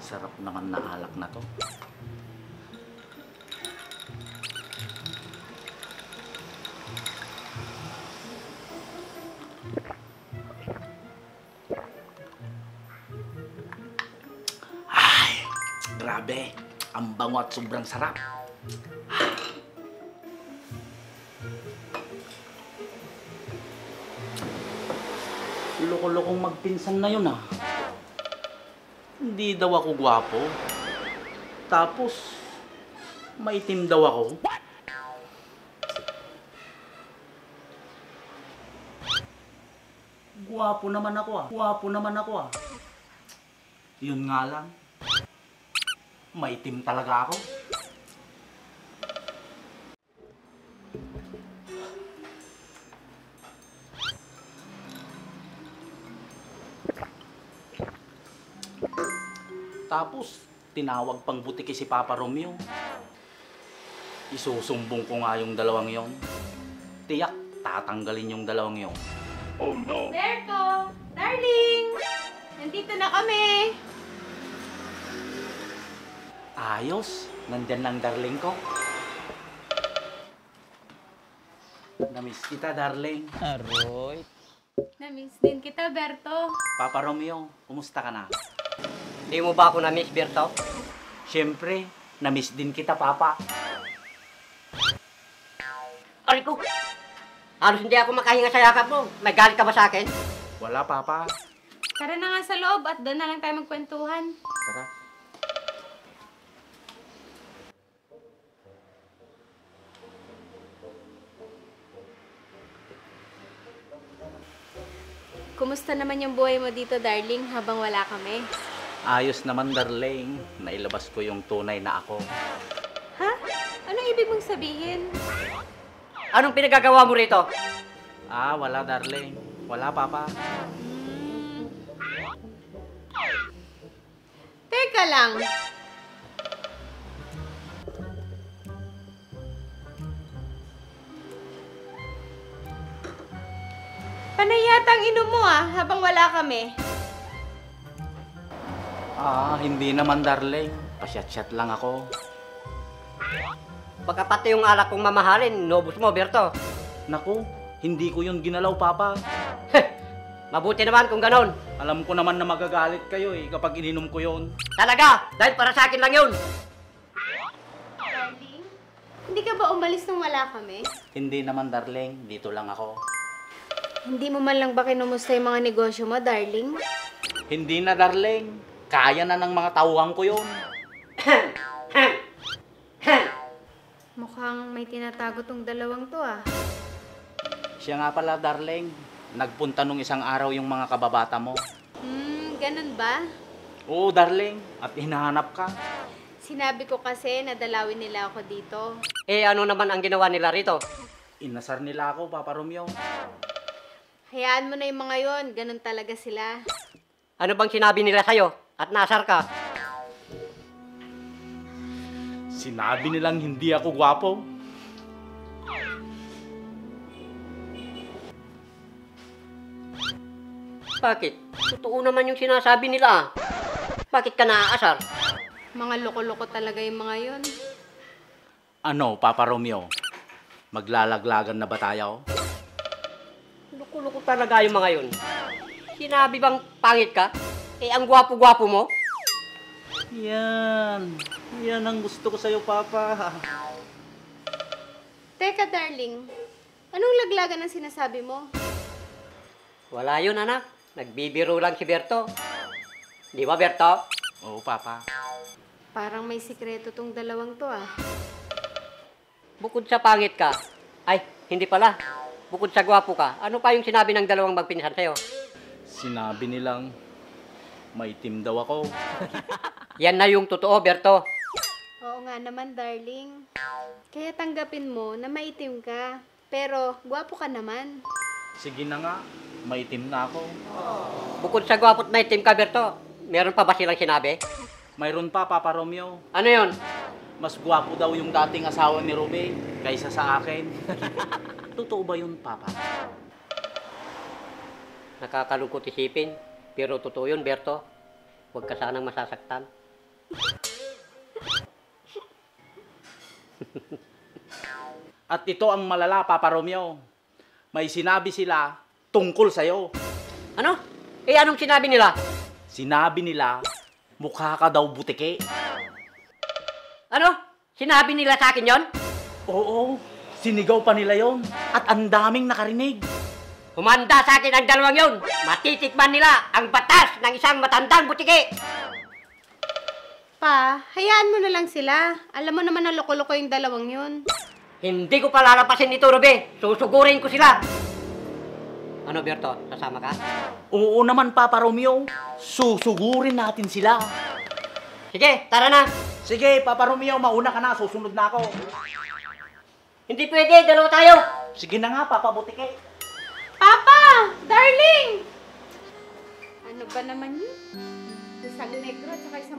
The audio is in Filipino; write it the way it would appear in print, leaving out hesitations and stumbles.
Sarap naman na alak na to. Ay, grabe. Ang bango at sobrang sarap. Loko-lokong magpinsan na yun ah. Hindi daw ako gwapo. Tapos, maitim daw ako. Gwapo naman ako ah. Gwapo naman ako ah. Yun nga lang. Maitim talaga ako. Tapos, tinawag pang butiki si Papa Romeo. Isusumbong ko nga yung dalawang yon. Tiyak, tatanggalin yung dalawang yon. Oh no! Berto! Darling! Nandito na kami! Ayos, nandyan lang darling ko. Namiss kita, darling. Aroy. Namiss din kita, Berto. Papa Romeo, kumusta ka na? Di mo ba ako na-miss, Berto? Siyempre, namiss din kita, Papa. Aray ko! Halos hindi ako makahinga sa yakap mo. May galit ka ba sa akin? Wala, Papa. Tara na nga sa loob at doon na lang tayo magkwentuhan. Tara. Kumusta naman yung buhay mo dito, darling, habang wala kami? Ayos naman, darling. Nailabas ko yung tunay na ako. Ha? Anong ibig mong sabihin? Anong pinagagawa mo rito? Ah, wala, darling. Wala, Papa. Teka lang. Panay yata ang inom mo habang wala kami. Ah, hindi naman, darling. Pasyat-syat lang ako. Baka pati yung alak kong mamahalin, nobus mo, Berto. Naku, hindi ko yun ginalaw, Papa. Mabuti naman kung ganon. Alam ko naman na magagalit kayo kapag ininom ko yun. Talaga, dahil para sa akin lang yun. Darling, hindi ka ba umalis nung wala kami? Hindi naman, darling. Dito lang ako. Hindi mo man lang ba kinumusta yung mga negosyo mo, darling? Hindi na, darling. Kaya na ng mga tauhan ko yun. Mukhang may tinatago tong dalawang to Siya nga pala, darling. Nagpunta nung isang araw yung mga kababata mo. Ganun ba? Oo, darling. At hinahanap ka. Sinabi ko kasi na dalawin nila ako dito. Eh, ano naman ang ginawa nila rito? Inasar nila ako, Papa Romeo. Hayaan mo na yung mga yon, ganun talaga sila. Ano bang sinabi nila sa'yo? At nasar ka? Sinabi nilang hindi ako gwapo. Bakit? Totoo naman yung sinasabi nila. Bakit ka naaasar? Mga loko-loko talaga yung mga yon. Ano, Papa Romeo? Maglalaglagan na ba tayo? Luko-luko talaga yung mga yun. Sinabi bang pangit ka? Eh, ang gwapo-gwapo mo? Yan. Yan ang gusto ko sa'yo, Papa. Teka, darling. Anong laglagan ang sinasabi mo? Wala yun, anak. Nagbibiro lang si Berto. Di ba, Berto? Oo, Papa. Parang may sikreto tong dalawang to Bukod sa pangit ka. Ay, hindi pala. Bukod sa gwapo ka, ano pa yung sinabi ng dalawang magpinsan sa'yo? Sinabi nilang maitim daw ako. Yan na yung totoo, Berto. Oo nga naman, darling. Kaya tanggapin mo na maitim ka. Pero, gwapo ka naman. Sige na nga, maitim na ako. Bukod sa gwapo at maitim ka, Berto, meron pa ba silang sinabi? Mayroon pa, Papa Romeo. Ano yon? Mas gwapo daw yung dating asawa ni Ruby kaysa sa akin. Totoo ba yun, Papa? Nakakalungkot isipin, pero totoo yun, Berto. Huwag ka sanang masasaktan. At ito ang malala, Papa Romeo. May sinabi sila tungkol sa'yo. Ano? Eh, anong sinabi nila? Sinabi nila, mukha ka daw butike. Ano? Sinabi nila sa akin yon? Oo, sinigaw pa nila yon. At ang daming nakarinig. Humanda sa akin ang dalawang yon. Matitikman nila ang batas ng isang matandang butike. Pa, hayaan mo na lang sila. Alam mo naman na loko-loko yung dalawang yun. Hindi ko palalapasin ito, Ruby. Susugurin ko sila. Ano, Berto? Sasama ka? Oo naman, Papa Romeo. Susugurin natin sila. Sige, tara na. Sige, Papa Romeo, mauna ka na. Susunod na ako. Hindi pwede, dalawa tayo. Sige na nga, Papa Butike. Papa! Darling! Ano ba naman yun? Isang negro at saka isang